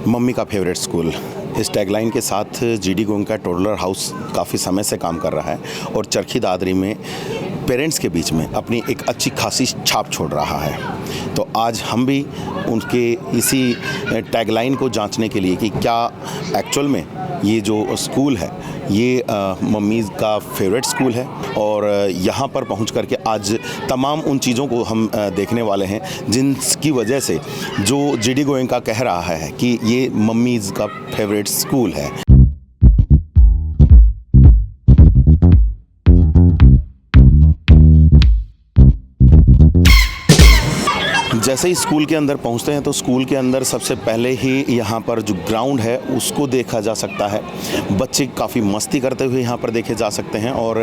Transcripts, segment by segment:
Mummy का favourite school, इस tagline के साथ जीडी गोयनका टोडलर हाउस काफ़ी समय से काम कर रहा है और चरखी दादरी में पेरेंट्स के बीच में अपनी एक अच्छी खासी छाप छोड़ रहा है। तो आज हम भी उनके इसी टैगलाइन को जांचने के लिए कि क्या एक्चुअल में ये जो स्कूल है ये मम्मीज़ का फेवरेट स्कूल है, और यहाँ पर पहुँच करके आज तमाम उन चीज़ों को हम देखने वाले हैं जिनकी वजह से जो जीडी गोयनका कह रहा है कि ये मम्मीज़ का फेवरेट स्कूल है। जैसे ही स्कूल के अंदर पहुंचते हैं तो स्कूल के अंदर सबसे पहले ही यहाँ पर जो ग्राउंड है उसको देखा जा सकता है। बच्चे काफ़ी मस्ती करते हुए यहाँ पर देखे जा सकते हैं और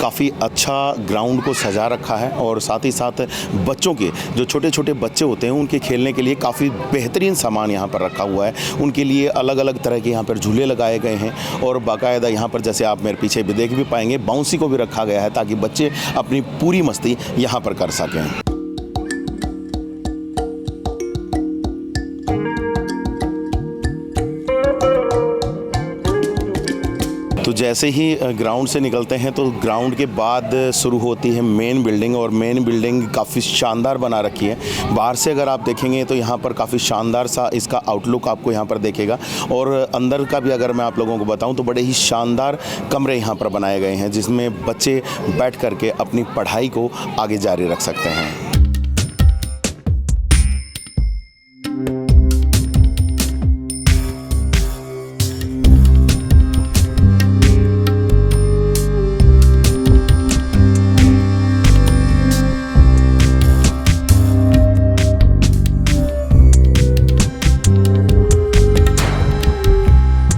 काफ़ी अच्छा ग्राउंड को सजा रखा है, और साथ ही साथ बच्चों के जो छोटे छोटे बच्चे होते हैं उनके खेलने के लिए काफ़ी बेहतरीन सामान यहाँ पर रखा हुआ है। उनके लिए अलग अलग तरह के यहाँ पर झूले लगाए गए हैं, और बाकायदा यहाँ पर जैसे आप मेरे पीछे भी देख भी पाएंगे बाउंसी को भी रखा गया है ताकि बच्चे अपनी पूरी मस्ती यहाँ पर कर सकें। तो जैसे ही ग्राउंड से निकलते हैं तो ग्राउंड के बाद शुरू होती है मेन बिल्डिंग, और मेन बिल्डिंग काफ़ी शानदार बना रखी है। बाहर से अगर आप देखेंगे तो यहाँ पर काफ़ी शानदार सा इसका आउटलुक आपको यहाँ पर देखेगा, और अंदर का भी अगर मैं आप लोगों को बताऊँ तो बड़े ही शानदार कमरे यहाँ पर बनाए गए हैं जिसमें बच्चे बैठ करके अपनी पढ़ाई को आगे जारी रख सकते हैं।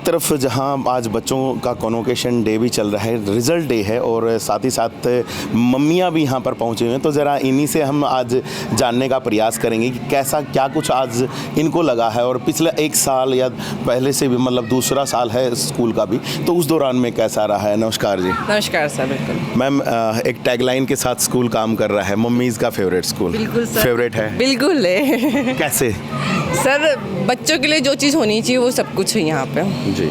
तरफ जहां आज बच्चों का कॉन्वोकेशन डे भी चल रहा है, रिज़ल्ट डे है, और साथ ही साथ मम्मियां भी यहां पर पहुंचे हुए हैं। तो ज़रा इन्हीं से हम आज जानने का प्रयास करेंगे कि कैसा क्या कुछ आज इनको लगा है, और पिछले एक साल या पहले से भी मतलब दूसरा साल है स्कूल का भी, तो उस दौरान में कैसा रहा है। नमस्कार जी। नमस्कार सर। बिल्कुल मैम, एक टैगलाइन के साथ स्कूल काम कर रहा है, मम्मीज़ का फेवरेट स्कूल। बिल्कुल सर, फेवरेट है। बिल्कुल है। कैसे सर, बच्चों के लिए जो चीज़ होनी चाहिए वो सब कुछ है यहाँ पे जी।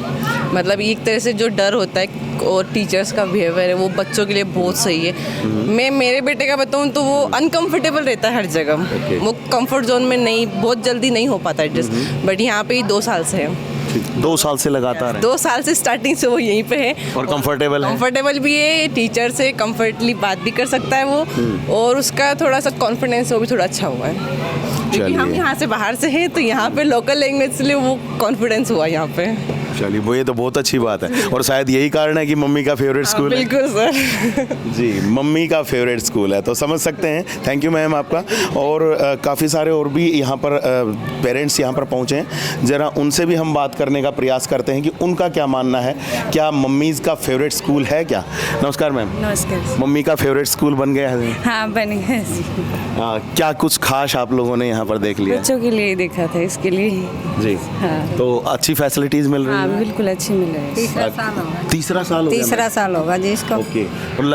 मतलब एक तरह से जो डर होता है और टीचर्स का बिहेवियर है वो बच्चों के लिए बहुत सही है। मैं मेरे बेटे का बताऊँ तो वो अनकंफर्टेबल रहता है हर जगह। वो कंफर्ट जोन में नहीं, बहुत जल्दी नहीं हो पाता एडजस्ट, बट यहाँ पे ही 2 साल से है। 2 साल से लगातार है। 2 साल से स्टार्टिंग से वो यहीं पे है, और कंफर्टेबल भी है, टीचर से कंफर्टली बात भी कर सकता है वो, और उसका थोड़ा सा कॉन्फिडेंस वो भी थोड़ा अच्छा हुआ है क्योंकि हम यहाँ से बाहर से हैं तो यहाँ पे लोकल लैंग्वेज से लिए वो कॉन्फिडेंस हुआ यहाँ पे। चलिए, वो ये तो बहुत अच्छी बात है, और शायद यही कारण है कि मम्मी का फेवरेट स्कूल है। बिल्कुल सर। जी, मम्मी का फेवरेट स्कूल है तो समझ सकते हैं। थैंक यू मैम आपका। और काफ़ी सारे और भी यहाँ पर पेरेंट्स यहाँ पर पहुँचे हैं, ज़रा उनसे भी हम बात करने का प्रयास करते हैं कि उनका क्या मानना है, क्या मम्मीज़ का फेवरेट स्कूल है क्या। नमस्कार मैम। नमस्कार। मम्मी का फेवरेट स्कूल बन गया है? हाँ, बन गया। क्या कुछ खास आप लोगों ने यहाँ पर देख लिया? बच्चों के लिए देखा था, इसके लिए जी। हाँ। तो अच्छी फैसिलिटीज़ मिल रही है? हाँ, बिल्कुल अच्छी मिल रही है। तीसरा साल हो गया? तीसरा साल होगा जी इसका। ओके। और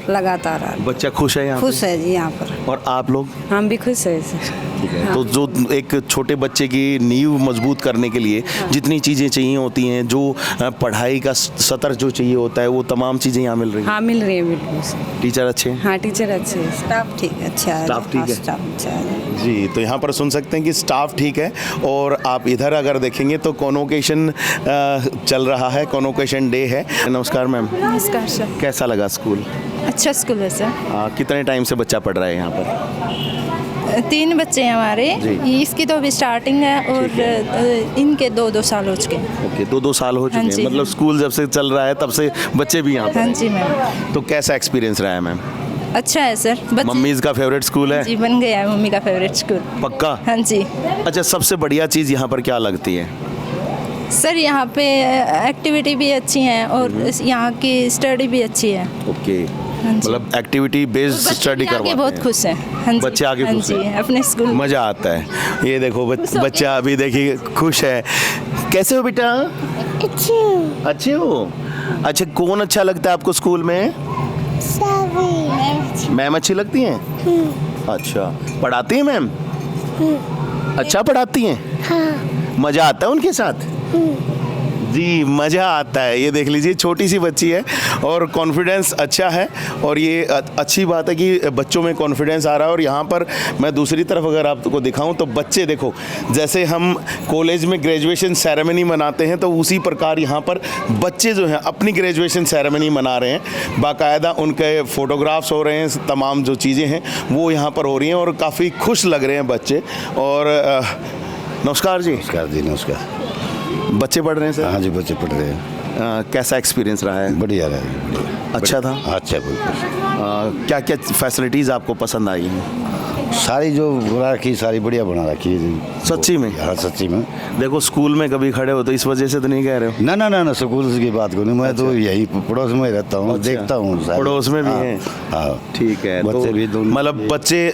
लगातार बच्चा खुश है यहाँ? खुश है जी यहाँ पर। और आप लोग? हम भी खुश है सर। ठीक है। तो जो एक छोटे बच्चे की नींव मजबूत करने के लिए जितनी चीज़ें चाहिए होती हैं, जो पढ़ाई का सतर जो चाहिए होता है, वो तमाम चीज़ें यहाँ मिल रही हैं? हाँ, मिल रही है बिल्कुल। टीचर अच्छे हैं? हाँ, टीचर अच्छे हैं। स्टाफ ठीक है, अच्छा है। स्टाफ ठीक है? स्टाफ अच्छा है जी। तो यहाँ पर सुन सकते हैं कि स्टाफ ठीक है, और आप इधर अगर देखेंगे तो कॉन्वोकेशन चल रहा है, कॉन्वोकेशन डे है। नमस्कार मैम। नमस्कार सर। कैसा लगा स्कूल? अच्छा स्कूल है सर। कितने टाइम से बच्चा पढ़ रहा है यहाँ पर? 3 बच्चे हैं हमारे। इसकी तो अभी स्टार्टिंग है, और इनके 2-2 साल हो चुके हैं। ओके, 2-2 साल हो चुके हैं। मतलब स्कूल जब से चल रहा है तब से बच्चे भी यहाँ पर? हाँ जी मैम। तो कैसा एक्सपीरियंस रहा है मैम? अच्छा है सर। मम्मीज़ का फेवरेट स्कूल है? जी, बन गया है मम्मी का फेवरेट स्कूल। पक्का? हाँ जी। अच्छा, सबसे बढ़िया चीज़ यहाँ पर क्या लगती है? सर, यहाँ पे एक्टिविटी भी अच्छी हैं और यहाँ की स्टडी भी अच्छी है। ओके, मतलब एक्टिविटी बेस्ड स्टडी करवाते हैं। बहुत खुश हैं। हाँ जी, बच्चे आगे खुश हैं अपने स्कूल। मज़ा आता है। ये देखो बच्चा अभी देखिए खुश है। कैसे हो बेटा? अच्छे हो। अच्छा, कौन अच्छा लगता है आपको स्कूल में? मैम अच्छी लगती हैं? अच्छा, पढ़ाती हैं मैम? अच्छा पढ़ाती हैं? मज़ा आता है उनके साथ? जी, मज़ा आता है। ये देख लीजिए, छोटी सी बच्ची है और कॉन्फिडेंस अच्छा है, और ये अच्छी बात है कि बच्चों में कॉन्फिडेंस आ रहा है। और यहाँ पर मैं दूसरी तरफ अगर आपको दिखाऊं तो बच्चे देखो, जैसे हम कॉलेज में ग्रेजुएशन सेरेमनी मनाते हैं तो उसी प्रकार यहाँ पर बच्चे जो हैं अपनी ग्रेजुएशन सेरेमनी मना रहे हैं। बाकायदा उनके फ़ोटोग्राफ्स हो रहे हैं, तमाम जो चीज़ें हैं वो यहाँ पर हो रही हैं और काफ़ी खुश लग रहे हैं बच्चे। और नमस्कार जी। नमस्कार जी, नमस्कार। बच्चे पढ़ रहे हैं सर? हाँ जी, बच्चे पढ़ रहे हैं। कैसा एक्सपीरियंस रहा है? बढ़िया रहा है, बढ़िया। अच्छा था? अच्छा, बिल्कुल। क्या क्या फैसिलिटीज़ आपको पसंद आई हैं? सारी जो बना रखी सारी बढ़िया बना रखी है जी। सच्ची में? हाँ, सच्ची में। देखो, स्कूल में कभी खड़े हो तो इस वजह से तो नहीं कह रहे हो? ना ना ना ना, स्कूल की बात करूँ, मैं तो यही पड़ोस में रहता हूँ, देखता हूँ। पड़ोस में भी हैं? हाँ, ठीक है। बच्चे भी दोनों, मतलब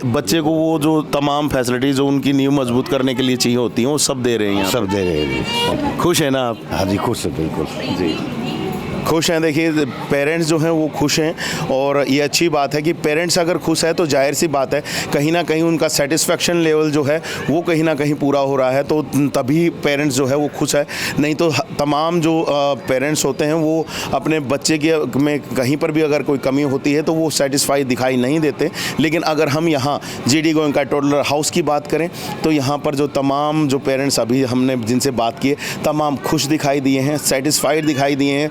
बच्चे को वो जो तमाम फैसिलिटीज़ जो उनकी नींव मजबूत करने के लिए चाहिए होती हैं वो सब दे रहे हैं? सब दे रहे हैं। खुश है ना आप? हाँ जी, खुश है, बिल्कुल जी, खुश हैं। देखिए, पेरेंट्स जो हैं वो खुश हैं, और ये अच्छी बात है कि पेरेंट्स अगर खुश है तो जाहिर सी बात है कहीं ना कहीं उनका सेटिस्फेक्शन लेवल जो है वो कहीं ना कहीं पूरा हो रहा है, तो तभी पेरेंट्स जो है वो खुश है। नहीं तो तमाम जो पेरेंट्स होते हैं वो अपने बच्चे के में कहीं पर भी अगर कोई कमी होती है तो वो सेटिस्फाई दिखाई नहीं देते। लेकिन अगर हम यहाँ GD गोयनका टोडलर हाउस की बात करें तो यहाँ पर जो तमाम जो पेरेंट्स अभी हमने जिनसे बात की है, तमाम खुश दिखाई दिए हैं, सेटिस्फाइड दिखाई दिए हैं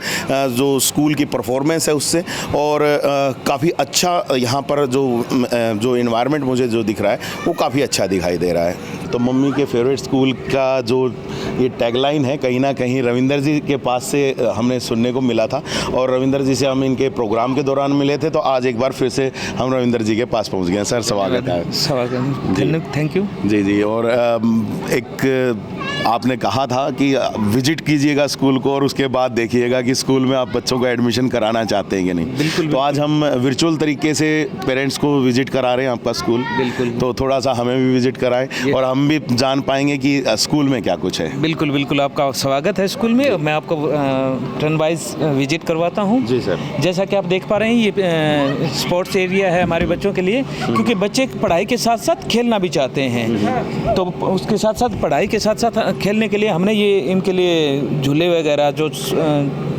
जो स्कूल की परफॉर्मेंस है उससे। और काफ़ी अच्छा यहाँ पर जो इन्वायरमेंट मुझे जो दिख रहा है वो काफ़ी अच्छा दिखाई दे रहा है। तो मम्मी के फेवरेट स्कूल का जो ये टैगलाइन है कहीं ना कहीं रविंदर जी के पास से हमने सुनने को मिला था, और रविंदर जी से हम इनके प्रोग्राम के दौरान मिले थे, तो आज एक बार फिर से हम रविंदर जी के पास पहुँच गए। सर, स्वागत है। थैंक यू जी जी। और एक आपने कहा था कि विजिट कीजिएगा स्कूल को और उसके बाद देखिएगा कि स्कूल में आप बच्चों को एडमिशन कराना चाहते हैं कि नहीं। बिल्कुल। तो आज हम वर्चुअल तरीके से पेरेंट्स को विजिट करा रहे हैं आपका स्कूल। बिल्कुल। तो थोड़ा सा हमें भी विजिट कराएं और हम भी जान पाएंगे कि स्कूल में क्या कुछ है। बिल्कुल बिल्कुल, आपका स्वागत है स्कूल में। मैं आपको टर्न वाइज विजिट करवाता हूँ। जी सर। जैसा कि आप देख पा रहे हैं, ये स्पोर्ट्स एरिया है हमारे बच्चों के लिए, क्योंकि बच्चे पढ़ाई के साथ साथ खेलना भी चाहते हैं। तो उसके साथ साथ पढ़ाई के साथ साथ खेलने के लिए हमने ये इनके लिए झूले वगैरह जो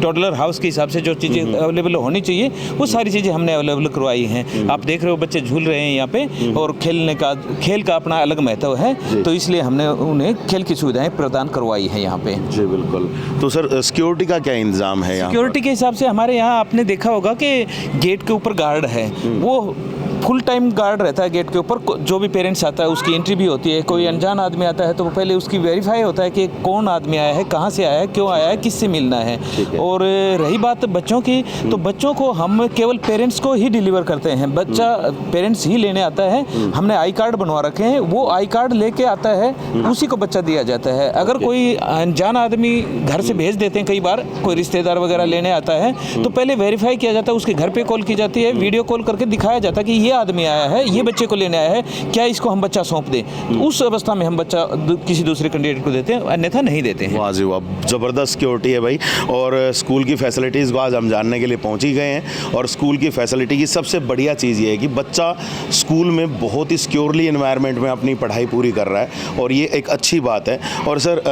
टोडलर हाउस के हिसाब से जो चीज़ें अवेलेबल होनी चाहिए वो सारी चीज़ें हमने अवेलेबल करवाई हैं। आप देख रहे हो बच्चे झूल रहे हैं यहाँ पे, और खेल का अपना अलग महत्व है, तो इसलिए हमने उन्हें खेल की सुविधाएं प्रदान करवाई है यहाँ पे। जी बिल्कुल। तो सर, सिक्योरिटी का क्या इंतजाम है यहाँ? सिक्योरिटी के हिसाब से हमारे यहाँ आपने देखा होगा कि गेट के ऊपर गार्ड है, वो फुल टाइम गार्ड रहता है गेट के ऊपर। जो भी पेरेंट्स आता है उसकी एंट्री भी होती है। कोई अनजान आदमी आता है तो पहले उसकी वेरीफाई होता है कि कौन आदमी आया है, कहाँ से आया है, क्यों आया है, किससे मिलना है। और रही बात बच्चों की, तो बच्चों को हम केवल पेरेंट्स को ही डिलीवर करते हैं। बच्चा पेरेंट्स ही लेने आता है। हमने आई कार्ड बनवा रखे हैं, वो आई कार्ड लेके आता है, उसी को बच्चा दिया जाता है। अगर कोई अनजान आदमी घर से भेज देते हैं, कई बार कोई रिश्तेदार वगैरह लेने आता है, तो पहले वेरीफाई किया जाता है, उसके घर पे कॉल की जाती है, वीडियो कॉल करके दिखाया जाता है कि ये आदमी आया है, ये बच्चे को लेने आया है, क्या इसको हम बच्चा सौंप दें। उस अवस्था में हम बच्चा किसी दूसरे कैंडिडेट को देते हैं, अन्यथा नहीं देते हैं। वाह जी वाह, ज़बरदस्त सिक्योरिटी है भाई। और स्कूल की फैसिलिटीज़ को आज हम जानने के लिए पहुंच ही गए हैं। और स्कूल की फैसिलिटी की सबसे बढ़िया चीज़ ये है कि बच्चा स्कूल में बहुत ही सिक्योरली एनवायरनमेंट में अपनी पढ़ाई पूरी कर रहा है, और ये एक अच्छी बात है। और सर,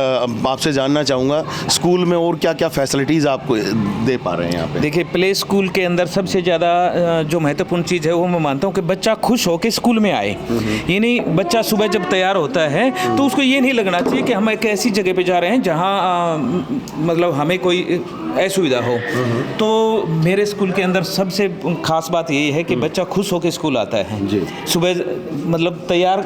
आपसे जानना चाहूँगा स्कूल में और क्या क्या फैसिलिटीज़ आपको दे पा रहे हैं यहाँ पे? देखिए, प्ले स्कूल के अंदर सबसे ज़्यादा जो महत्वपूर्ण चीज़ है वो मैं मानता हूँ कि बच्चा खुश होकर स्कूल में आए। ये नहीं, बच्चा सुबह जब तैयार होता है तो उसको ये नहीं लगना चाहिए कि हम एक ऐसी जगह पे जा रहे हैं जहाँ मतलब हमें कोई असुविधा हो। तो मेरे स्कूल के अंदर सबसे खास बात यही है कि बच्चा खुश होकर स्कूल आता है। जी। सुबह मतलब तैयार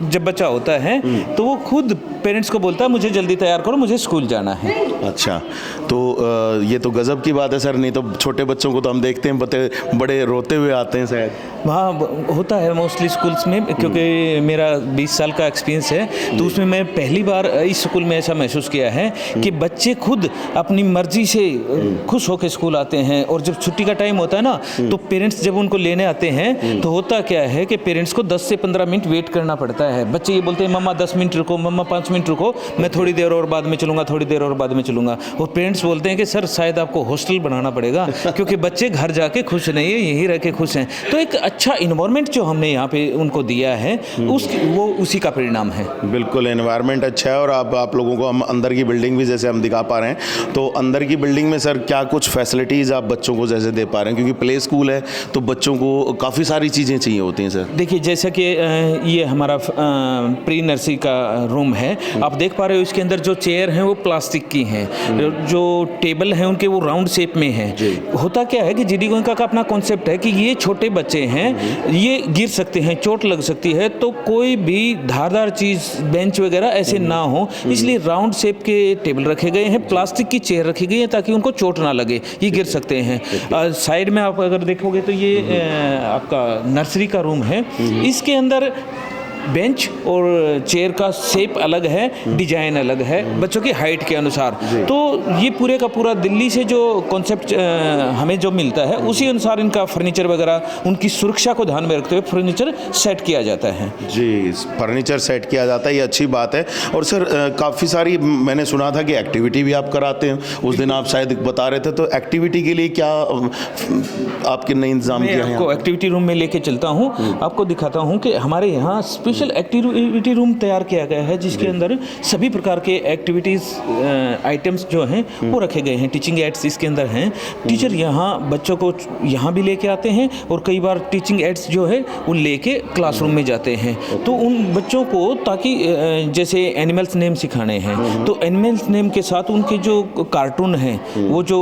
जब बच्चा होता है तो वो खुद पेरेंट्स को बोलता है मुझे जल्दी तैयार करो, मुझे स्कूल जाना है। अच्छा, तो ये तो गज़ब की बात है सर। नहीं तो छोटे बच्चों को तो हम देखते हैं बड़े रोते हुए आते हैं शायद। वहाँ होता है मोस्टली स्कूल्स में, क्योंकि मेरा 20 साल का एक्सपीरियंस है, तो उसमें मैं पहली बार इस स्कूल में ऐसा महसूस किया है कि बच्चे खुद अपनी मर्जी से खुश होकर स्कूल आते हैं। और जब छुट्टी का टाइम होता है ना, तो पेरेंट्स जब उनको लेने आते हैं तो होता क्या है कि पेरेंट्स को 10 से 15 मिनट वेट करना पड़ता है। बच्चे ये बोलते हैं मम्मा 10 मिनट रुको, मम्मा 5 मिनट रुको, मैं थोड़ी देर और बाद में चलूँगा, थोड़ी देर और बाद में चलूँगा। और पेरेंट्स बोलते हैं कि सर शायद आपको हॉस्टल बनाना पड़ेगा क्योंकि बच्चे घर जाके खुश नहीं है, यहीं रह के खुश हैं। तो एक अच्छा इन्वायरमेंट जो हमने यहाँ पे उनको दिया है वो उसी का परिणाम है। बिल्कुल, एनवायरनमेंट अच्छा है। और आप लोगों को हम अंदर की बिल्डिंग भी जैसे हम दिखा पा रहे हैं, तो अंदर की बिल्डिंग में सर क्या कुछ फैसिलिटीज़ आप बच्चों को जैसे दे पा रहे हैं, क्योंकि प्ले स्कूल है तो बच्चों को काफ़ी सारी चीज़ें चाहिए होती हैं सर। देखिए जैसा कि ये हमारा प्री नर्सरी का रूम है, आप देख पा रहे हो इसके अंदर जो चेयर हैं वो प्लास्टिक की हैं, जो टेबल हैं उनके वो राउंड शेप में हैं। होता क्या है कि जीडी गोयनका का अपना कॉन्सेप्ट है कि ये छोटे बच्चे हैं, ये गिर सकते हैं, चोट लग सकती है, तो कोई भी धारदार चीज़ बेंच वगैरह ऐसे ना हो, इसलिए राउंड शेप के टेबल रखे गए हैं, प्लास्टिक की चेयर रखी गई है ताकि उनको चोट ना लगे, ये गिर सकते हैं। साइड में आप अगर देखोगे तो ये आपका नर्सरी का रूम है, इसके अंदर बेंच और चेयर का शेप अलग है, डिजाइन अलग है बच्चों की हाइट के अनुसार। तो ये पूरे का पूरा दिल्ली से जो कॉन्सेप्ट हमें जो मिलता है उसी अनुसार इनका फर्नीचर वगैरह, उनकी सुरक्षा को ध्यान में रखते हुए फर्नीचर सेट किया जाता है। जी, फर्नीचर सेट किया जाता है, ये अच्छी बात है। और सर काफ़ी सारी मैंने सुना था कि एक्टिविटी भी आप कराते हैं, उस दिन आप शायद बता रहे थे, तो एक्टिविटी के लिए क्या आपके नए इंतजाम किया है? आपको एक्टिविटी रूम में लेके चलता हूँ, आपको दिखाता हूँ कि हमारे यहाँ स्पेशल एक्टिविटी रूम तैयार किया गया है जिसके अंदर सभी प्रकार के एक्टिविटीज़ आइटम्स जो हैं वो रखे गए हैं। टीचिंग एड्स इसके अंदर हैं, टीचर यहाँ बच्चों को यहाँ भी लेके आते हैं और कई बार टीचिंग एड्स जो है वो लेके क्लासरूम में जाते हैं। तो उन बच्चों को ताकि जैसे एनिमल्स नेम सिखाने हैं तो एनिमल्स नेम के साथ उनके जो कार्टून हैं, वो जो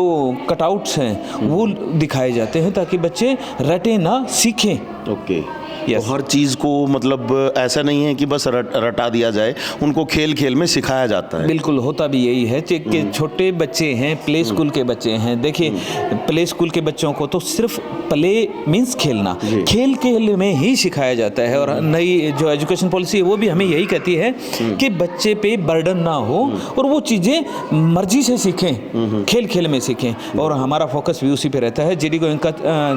कटआउट्स हैं वो दिखाए जाते हैं ताकि बच्चे रटे ना, सीखें। ओके, तो हर चीज़ को मतलब ऐसा नहीं है कि बस रटा दिया जाए, उनको खेल खेल में सिखाया जाता है। बिल्कुल, होता भी यही है कि छोटे बच्चे हैं, प्ले स्कूल के बच्चे हैं। देखिए प्ले स्कूल के बच्चों को तो सिर्फ प्ले मीन्स खेलना, खेल खेल में ही सिखाया जाता है। और नई जो एजुकेशन पॉलिसी है वो भी हमें यही कहती है कि बच्चे पे बर्डन ना हो और वो चीज़ें मर्जी से सीखें, खेल खेल में सीखें। और हमारा फोकस भी उसी पे रहता है। जीडी गोयनका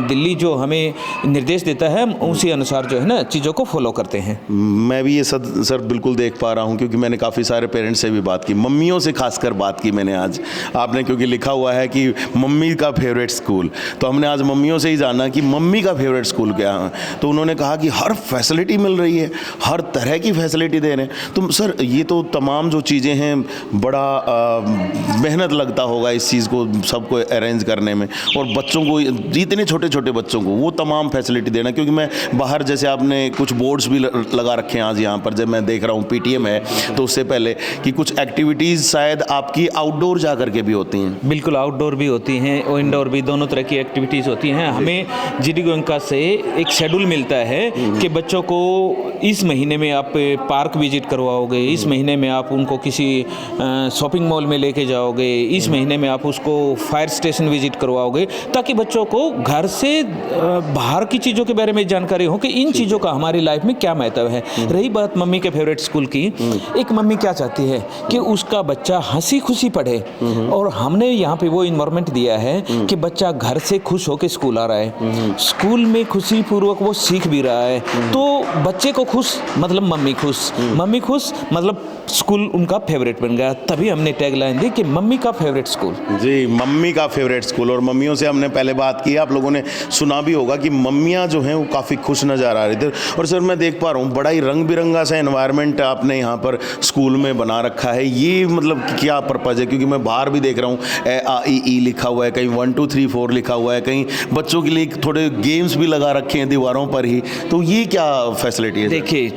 दिल्ली जो हमें निर्देश देता है उसी अनुसार जो है ना चीज़ों को फॉलो करते हैं। मैं भी ये सर बिल्कुल देख पा रहा हूँ, क्योंकि मैंने काफ़ी सारे पेरेंट्स से भी बात की, मम्मियों से खासकर बात की मैंने आज। आपने क्योंकि लिखा हुआ है कि मम्मी का फेवरेट स्कूल, तो हमने आज मम्मियों से ही जाना कि मम्मी का फेवरेट स्कूल क्या है। तो उन्होंने कहा कि हर फैसिलिटी मिल रही है, हर तरह की फैसिलिटी दे रहे हैं। तो सर ये तो तमाम जो चीज़ें हैं बड़ा मेहनत लगता होगा इस चीज़ को सबको अरेंज करने में, और बच्चों को, जितने छोटे छोटे बच्चों को वो तमाम फैसिलिटी देना। क्योंकि मैं बाहर जैसे आपने कुछ बोर्ड्स भी लगा रखे हैं आज यहाँ पर, जब मैं देख रहा हूँ पीटीएम है, तो उससे पहले कि कुछ एक्टिविटीज़ शायद आपकी आउटडोर जा करके भी होती हैं। बिल्कुल, आउटडोर भी होती हैं और इंडोर भी, दोनों तरह की एक्टिविटीज़ होती हैं। हमें जीडी गोयनका से एक शेड्यूल मिलता है कि बच्चों को इस महीने में आप पार्क विजिट करवाओगे, इस महीने में आप उनको किसी शॉपिंग मॉल में लेके जाओगे, इस महीने में आप उसको फायर स्टेशन विजिट करवाओगे, ताकि बच्चों को घर से बाहर की चीज़ों के बारे में जानकारी हो कि इन चीज़ों का हमारी लाइफ में क्या महत्व है। रही बात मम्मी के फेवरेट स्कूल की, एक मम्मी क्या चाहती है कि उसका बच्चा हंसी खुशी पढ़े, और हमने यहाँ पे वो इन्वायरमेंट दिया है कि बच्चा घर से खुश होकर स्कूल आ रहा है, स्कूल में खुशी पूर्वक वो सीख भी रहा है। तो बच्चे को खुश मतलब मम्मी खुश, मम्मी खुश मतलब स्कूल उनका फेवरेट बन गया। तभी हमने टैगलाइन दी कि मम्मी का फेवरेट स्कूल। जी, मम्मी का फेवरेट स्कूल। और मम्मियों से हमने पहले बात की, आप लोगों ने सुना भी होगा कि मम्मियाँ जो हैं वो काफ़ी खुश नज़र आ रही थी। और सर मैं देख पा रहा हूँ बड़ा ही रंग बिरंगा सा एनवायरनमेंट आपने यहाँ पर स्कूल में बना रखा है। ये मतलब क्या पर्पज़ है? क्योंकि मैं बाहर भी देख रहा हूँ A-A-E-E लिखा हुआ है, कहीं 1 2 3 4 लिखा हुआ है, कहीं बच्चों के लिए थोड़े गेम्स भी लगा रखे हैं दीवारों पर ही। तो ये क्या फैसिलिटी है? देखिए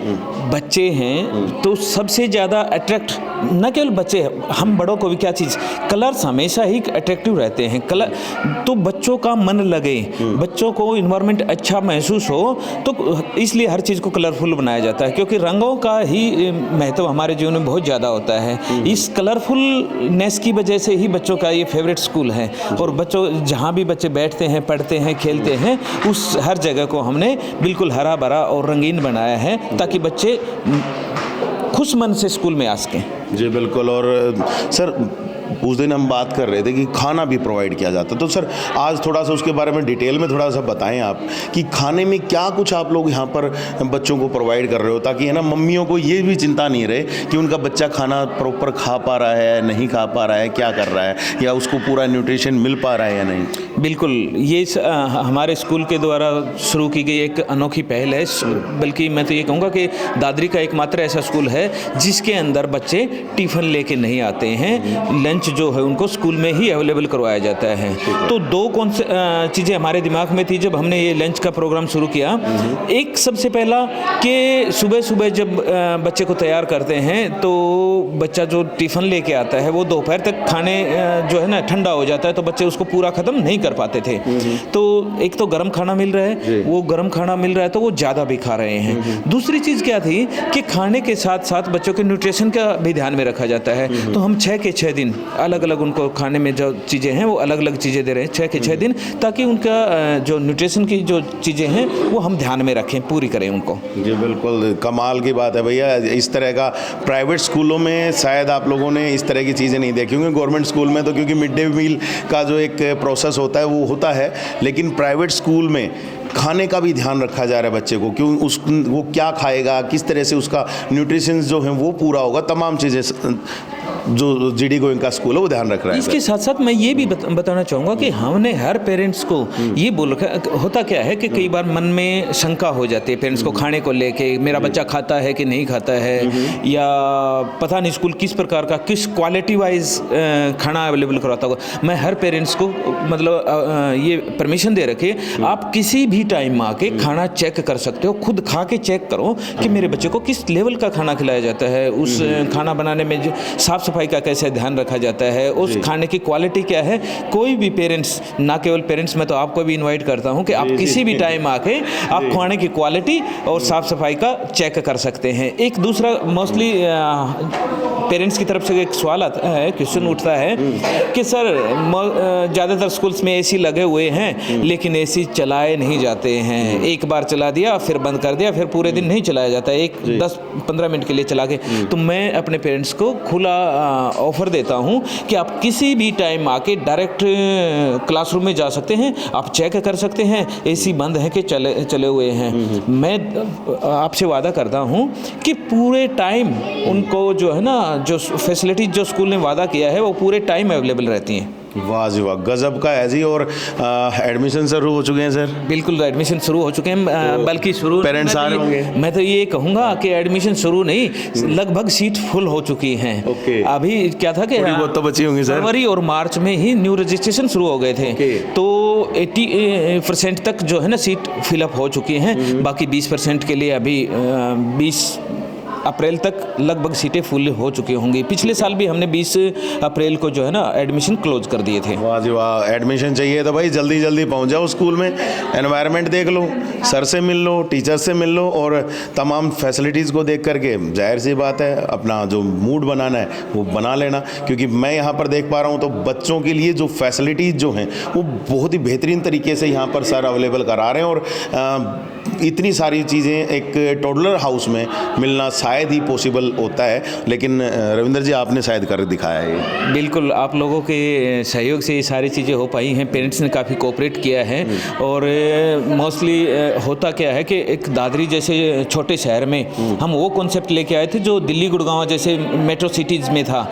बच्चे हैं तो सबसे ज़्यादा अट्रैक्ट, न केवल बच्चे, हम बड़ों को भी क्या चीज़, कलर्स हमेशा ही अट्रैक्टिव रहते हैं। कलर तो बच्चों का मन लगे, बच्चों को इन्वायरमेंट अच्छा महसूस हो, तो इसलिए हर चीज़ को कलरफुल बनाया जाता है। क्योंकि रंगों का ही महत्व हमारे जीवन में बहुत ज़्यादा होता है। इस कलरफुलनेस की वजह से ही बच्चों का ये फेवरेट स्कूल है। और बच्चों जहाँ भी बच्चे बैठते हैं, पढ़ते हैं, खेलते हैं, उस हर जगह को हमने बिल्कुल हरा भरा और रंगीन बनाया है ताकि बच्चे खुश मन से स्कूल में आ सकें। जी बिल्कुल। और सर उस दिन हम बात कर रहे थे कि खाना भी प्रोवाइड किया जाता है, तो सर आज थोड़ा सा उसके बारे में डिटेल में थोड़ा सा बताएं आप कि खाने में क्या कुछ आप लोग यहाँ पर बच्चों को प्रोवाइड कर रहे हो, ताकि है ना मम्मियों को ये भी चिंता नहीं रहे कि उनका बच्चा खाना प्रॉपर खा पा रहा है, नहीं खा पा रहा है, क्या कर रहा है, या उसको पूरा न्यूट्रिशन मिल पा रहा है या नहीं। बिल्कुल, ये हमारे स्कूल के द्वारा शुरू की गई एक अनोखी पहल है, बल्कि मैं तो ये कहूँगा कि दादरी का एकमात्र ऐसा स्कूल है जिसके अंदर बच्चे टिफ़िन लेके नहीं आते हैं, लंच जो है उनको स्कूल में ही अवेलेबल करवाया जाता है। तो दो कौन से चीज़ें हमारे दिमाग में थी जब हमने ये लंच का प्रोग्राम शुरू किया। एक सबसे पहला कि सुबह सुबह जब बच्चे को तैयार करते हैं तो बच्चा जो टिफ़िन लेके आता है वो दोपहर तक खाने जो है ना ठंडा हो जाता है, तो बच्चे उसको पूरा ख़त्म नहीं कर पाते थे। तो एक तो गर्म खाना मिल रहा है, वो गर्म खाना मिल रहा है तो वो ज़्यादा भी खा रहे हैं। दूसरी चीज़ क्या थी कि खाने के साथ साथ बच्चों के न्यूट्रिशन का भी ध्यान में रखा जाता है। तो हम 6 के 6 दिन अलग अलग उनको खाने में जो चीज़ें हैं वो अलग अलग चीज़ें दे रहे हैं 6 के 6 दिन, ताकि उनका जो न्यूट्रिशन की जो चीज़ें हैं वो हम ध्यान में रखें, पूरी करें उनको। जी बिल्कुल, कमाल की बात है भैया। इस तरह का प्राइवेट स्कूलों में शायद आप लोगों ने इस तरह की चीज़ें नहीं देखी होंगी। गवर्नमेंट स्कूल में तो क्योंकि मिड डे मील का जो एक प्रोसेस होता है वो होता है, लेकिन प्राइवेट स्कूल में खाने का भी ध्यान रखा जा रहा है बच्चे को, क्यों वो क्या खाएगा, किस तरह से उसका न्यूट्रिशन जो है वो पूरा होगा, तमाम चीज़ें जो जीडी गोइंग का स्कूल है वो ध्यान रख रहा है। इसके साथ साथ मैं ये भी बताना चाहूँगा कि हमने हर पेरेंट्स को ये बोल रखा, होता क्या है कि कई बार मन में शंका हो जाती है पेरेंट्स को खाने को लेके, मेरा बच्चा खाता है कि नहीं खाता है, या पता नहीं स्कूल किस प्रकार का किस क्वालिटी वाइज खाना अवेलेबल करवाता होगा। मैं हर पेरेंट्स को मतलब ये परमिशन दे रखे, आप किसी भी टाइम में आके खाना चेक कर सकते हो, खुद खा के चेक करो कि मेरे बच्चे को किस लेवल का खाना खिलाया जाता है, उस खाना बनाने में जो साफ सफाई का कैसे ध्यान रखा जाता है, उस खाने की क्वालिटी क्या है। कोई भी पेरेंट्स, ना केवल पेरेंट्स, मैं तो आपको भी इनवाइट करता हूं कि आप किसी भी टाइम आके आप खाने की क्वालिटी और साफ सफाई का चेक कर सकते हैं। एक दूसरा मोस्टली पेरेंट्स की तरफ से एक सवाल आता है, क्वेश्चन उठता है कि सर ज़्यादातर स्कूल्स में एसी लगे हुए हैं लेकिन एसी चलाए नहीं जाते हैं, एक बार चला दिया फिर बंद कर दिया, फिर पूरे दिन नहीं चलाया जाता, एक 10-15 मिनट के लिए चला के। तो मैं अपने पेरेंट्स को खुला ऑफर देता हूं कि आप किसी भी टाइम आके डायरेक्ट क्लासरूम में जा सकते हैं, आप चेक कर सकते हैं एसी बंद है कि चले हुए हैं। मैं आपसे वादा करता हूं कि पूरे टाइम उनको जो है ना जो फैसिलिटीज जो स्कूल ने वादा किया है वो पूरे टाइम अवेलेबल रहती हैं। वाह जी वाह, गजब का है जी। और एडमिशन शुरू हो चुके हैं सर? बिल्कुल, एडमिशन शुरू हो चुके हैं, बल्कि शुरू पेरेंट्स आ रहे होंगे। मैं तो ये कहूँगा कि एडमिशन शुरू नहीं, लगभग सीट फुल हो चुकी हैं। अभी क्या था कि बहुत तो बची होंगी सर, फरवरी और मार्च में ही न्यू रजिस्ट्रेशन शुरू हो गए थे, तो 80% तक जो है ना सीट फिलअप हो चुकी हैं। बाकी 20% के लिए अभी 20 अप्रैल तक लगभग सीटें फुल हो चुकी होंगी। पिछले साल भी हमने 20 अप्रैल को जो है ना एडमिशन क्लोज कर दिए थे। वाह जी वाह, एडमिशन चाहिए तो भाई जल्दी जल्दी पहुंच जाओ स्कूल में, एनवायरनमेंट देख लो, सर से मिल लो, टीचर से मिल लो, और तमाम फैसिलिटीज़ को देख करके जाहिर सी बात है अपना जो मूड बनाना है वो बना लेना। क्योंकि मैं यहाँ पर देख पा रहा हूँ तो बच्चों के लिए जो फैसिलिटीज़ जो हैं वो बहुत ही बेहतरीन तरीके से यहाँ पर सर अवेलेबल करा रहे हैं, और इतनी सारी चीज़ें एक टोडलर हाउस में मिलना शायद ही पॉसिबल होता है, लेकिन रविंदर जी आपने शायद कर दिखाया है ये। बिल्कुल, आप लोगों के सहयोग से ये सारी चीज़ें हो पाई हैं, पेरेंट्स ने काफ़ी कोऑपरेट किया है। और मोस्टली होता क्या है कि एक दादरी जैसे छोटे शहर में हम वो कॉन्सेप्ट लेके आए थे जो दिल्ली गुड़गांव जैसे मेट्रो सिटीज़ में था।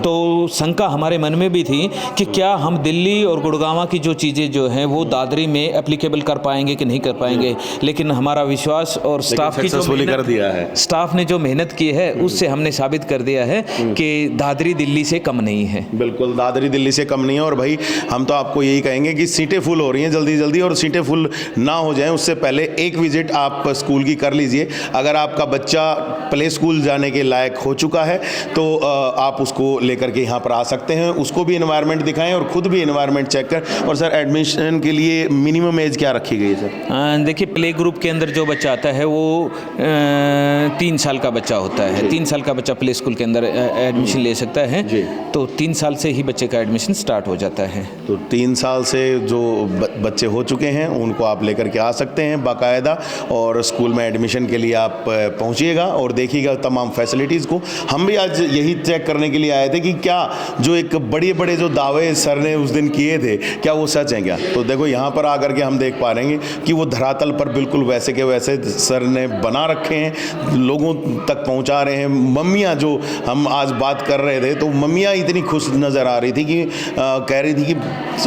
तो शंका हमारे मन में भी थी कि क्या हम दिल्ली और गुड़गांव की जो चीज़ें जो हैं वो दादरी में एप्लीकेबल कर पाएंगे कि नहीं कर पाएंगे, लेकिन हमारा विश्वास और स्टाफ की जो कर दिया है, स्टाफ ने जो मेहनत की है उससे हमने साबित कर दिया है कि दादरी दिल्ली से कम नहीं है। बिल्कुल, दादरी दिल्ली से कम नहीं है। और भाई हम तो आपको यही कहेंगे कि सीटें फुल हो रही हैं जल्दी जल्दी, और सीटें फुल ना हो जाएं उससे पहले एक विजिट आप स्कूल की कर लीजिए। अगर आपका बच्चा प्ले स्कूल जाने के लायक हो चुका है तो आप उसको लेकर के यहाँ पर आ सकते हैं, उसको भी एनवायरनमेंट दिखाएं और खुद भी एनवायरनमेंट चेक कर। और सर एडमिशन के लिए मिनिमम एज क्या रखी गई है सर? देखिए, प्ले ग्रुप के अंदर जो बच्चा आता है वो 3 साल का बच्चा होता है। 3 साल का बच्चा प्ले स्कूल के अंदर एडमिशन ले सकता है। तो 3 साल से ही बच्चे का एडमिशन स्टार्ट हो जाता है। तो 3 साल से जो बच्चे हो चुके हैं उनको आप लेकर के आ सकते हैं बाकायदा, और स्कूल में एडमिशन के लिए आप पहुंचिएगा और देखिएगा तमाम फैसिलिटीज़ को। हम भी आज यही चेक करने के लिए आए थे कि क्या जो एक बड़े बड़े जो दावे सर ने उस दिन किए थे क्या वो सच हैं क्या। तो देखो यहाँ पर आकर के हम देख पा रहे हैं कि वो धरातल पर बिल्कुल वैसे के वैसे सर ने बना रखे हैं, लोगों तक पहुँचा रहे हैं। मम्मियाँ जो हम आज बात कर रहे थे तो मम्मियाँ इतनी खुश नज़र आ रही थी कि कह रही थी कि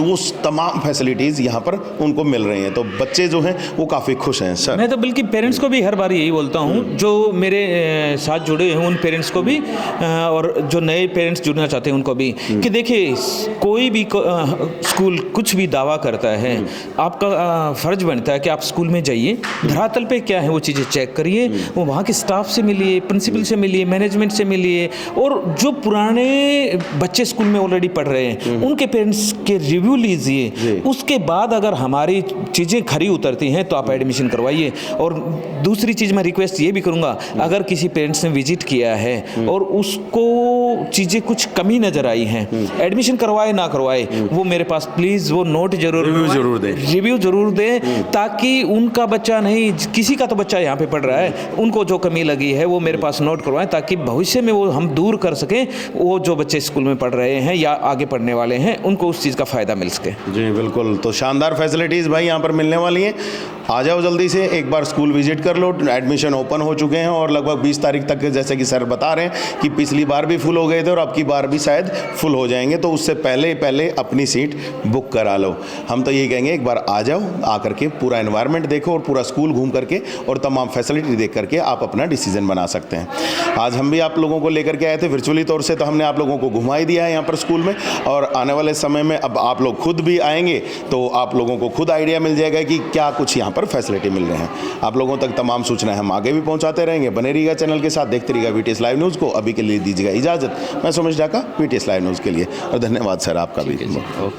वो तमाम फैसिलिटीज़ यहाँ पर उनको मिल रही हैं। तो बच्चे जो हैं वो काफ़ी खुश हैं सर। मैं तो बल्कि पेरेंट्स को भी हर बार यही बोलता हूँ, जो मेरे साथ जुड़े हैं उन पेरेंट्स को भी और जो नए पेरेंट्स जुड़ना चाहते हैं उनको भी, कि देखिए कोई भी स्कूल कुछ भी दावा करता है, आपका फ़र्ज बनता है कि आप स्कूल में जाइए, धरातल पे क्या है वो चीज़ें चेक करिए, वो वहाँ के स्टाफ से मिलिए, प्रिंसिपल से मिलिए, मैनेजमेंट से मिलिए, और जो पुराने बच्चे स्कूल में ऑलरेडी पढ़ रहे हैं उनके पेरेंट्स के रिव्यू लीजिए। उसके बाद अगर हमारी चीज़ें खरी उतरती हैं तो आप एडमिशन करवाइए। और दूसरी चीज़ मैं रिक्वेस्ट ये भी करूँगा, अगर किसी पेरेंट्स ने विजिट किया है और उसको चीज़ें कुछ कमी नज़र आई हैं, एडमिशन करवाए ना करवाए, वो मेरे पास प्लीज़ वो नोट रिव्यू ज़रूर दें, ताकि उनका बच्चा नहीं, किसी का तो बच्चा यहाँ पे पढ़ रहा है, उनको जो कमी लगी है वो मेरे पास नोट करवाएं, ताकि भविष्य में वो हम दूर कर सकें, वो जो बच्चे स्कूल में पढ़ रहे हैं या आगे पढ़ने वाले हैं उनको उस चीज़ का फ़ायदा मिल सके। जी बिल्कुल, तो शानदार फैसिलिटीज़ भाई यहाँ पर मिलने वाली हैं। आ जाओ जल्दी से, एक बार स्कूल विजिट कर लो। एडमिशन ओपन हो चुके हैं और लगभग 20 तारीख तक, जैसे कि सर बता रहे हैं कि पिछली बार भी फुल हो गए थे और अब की बार भी शायद फुल हो जाएंगे, तो उससे पहले अपनी सीट बुक करा लो। हम तो यही कहेंगे एक बार आ जाओ, आकर के पूरा एनवायरनमेंट देखो और पूरा स्कूल घूम करके और तमाम फैसिलिटी देख करके आप अपना डिसीजन बना सकते हैं। आज हम भी आप लोगों को लेकर के आए थे वर्चुअली तौर से, तो हमने आप लोगों को घुमा ही दिया है यहाँ पर स्कूल में, और आने वाले समय में अब आप लोग खुद भी आएंगे तो आप लोगों को खुद आइडिया मिल जाएगा कि क्या कुछ यहाँ पर फैसिलिटी मिल रहे हैं। आप लोगों तक तमाम सूचनाएं हम आगे भी पहुँचाते रहेंगे। बने रहिएगा चैनल के साथ, देखते रहिएगा VTS लाइव न्यूज़ को। अभी के लिए दीजिएगा इजाज़त। मैं Sumesh Dhaka VTS live news के लिए, और धन्यवाद सर आपका भी।